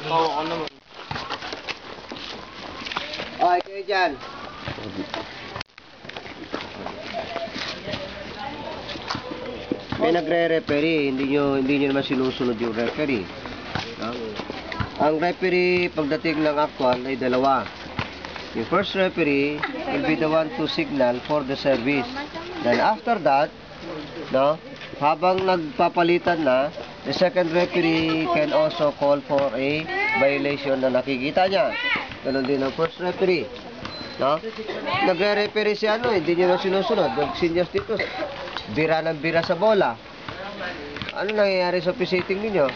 Oo, ako naman. Okay, kayo dyan. May nagre-referee, hindi nyo naman sinusunod yung referee. No? Ang referee pagdating ng actual ay dalawa. Yung first referee will be the one to signal for the service. Then after that, no, habang nagpapalitan na, the second referee can also call for a violation na nakikita niya. Ganon din ang first referee. No? Nagre-referee si hindi nyo na sinusunod. Nagsinyas dito, bira ng bira sa bola. Ano nangyayari sa officiating ninyo?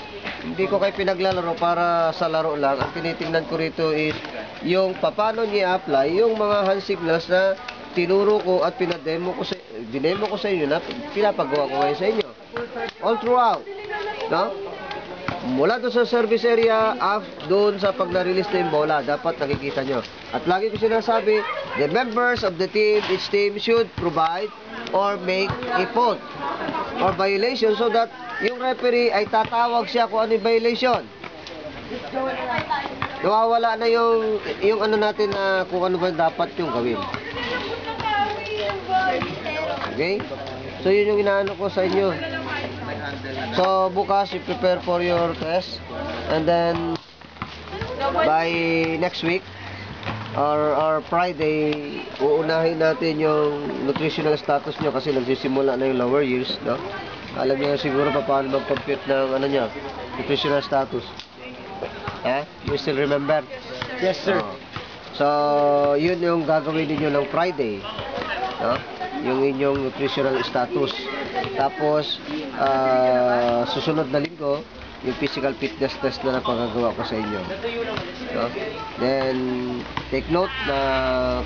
Hindi ko kayo pinaglalaro para sa laro lang. Ang tinitingnan ko rito is yung paano niya apply yung mga hand signals na tinuro ko at dinemo ko sa inyo na pinapagawa ko ngayon sa inyo. All throughout. No? Mula doon sa service area, doon sa pag na-release na yung bola, dapat nakikita nyo. At lagi ko sinasabi, the members of the team, each team should provide or make a fault or violation so that yung referee ay tatawag siya kung ano yung violation. Nawawala na yung ano natin na kung ano ba dapat yung gawin. Okay? So yun yung inaano ko sa inyo. So bukas you prepare for your test and then by next week or Friday uunahin natin yung nutritional status nyo kasi nagsisimula na yung lower years, no? Alam niyo siguro paano mag-compute ng ano nyo, nutritional status. You still remember? Yes, sir. So yun yung gagawin niyo ng Friday, no? Yung inyong nutritional status. Tapos susunod na linggo yung physical fitness test na napagagawa ko sa inyo, no? Then take note na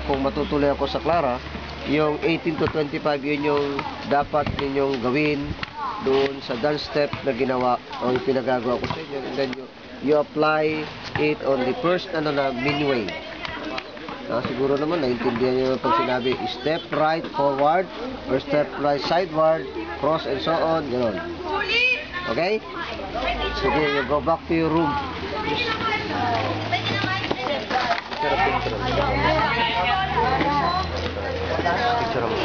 kung matutuloy ako sa Clara, yung 18 to 25 yun yung dapat ninyong gawin doon sa dance step na ginawa o yung pinagagawa ko sa inyo, and then you apply it on the first midway. Siguro naman naintindihan nyo pag sinabi step right forward or step right sideward, cross and so on, gano'n. Okay? Sige, you go back to your room. Picture mo.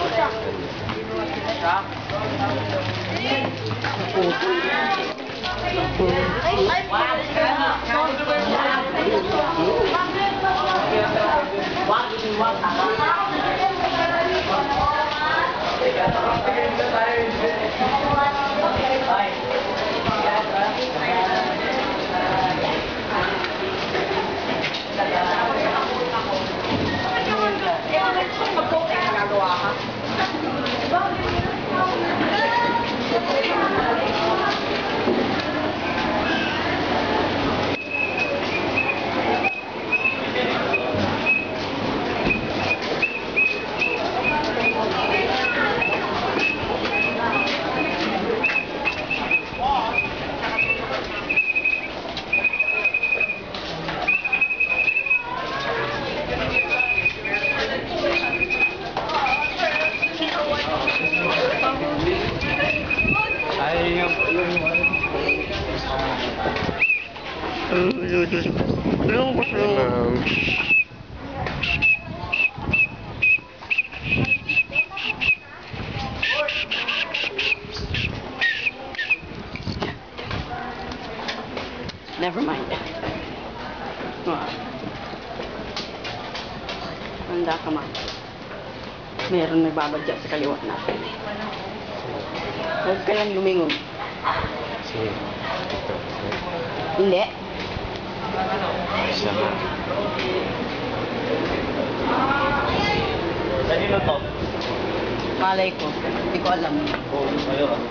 Never mind. Handa ka, ma. Meron nagbabadya sa kaliwa natin. Huwag ka lang lumingon. Sige. Hindi. Isa nga. Kanino to? Malay ko. Hindi ko alam. Oo, sa'yo ah.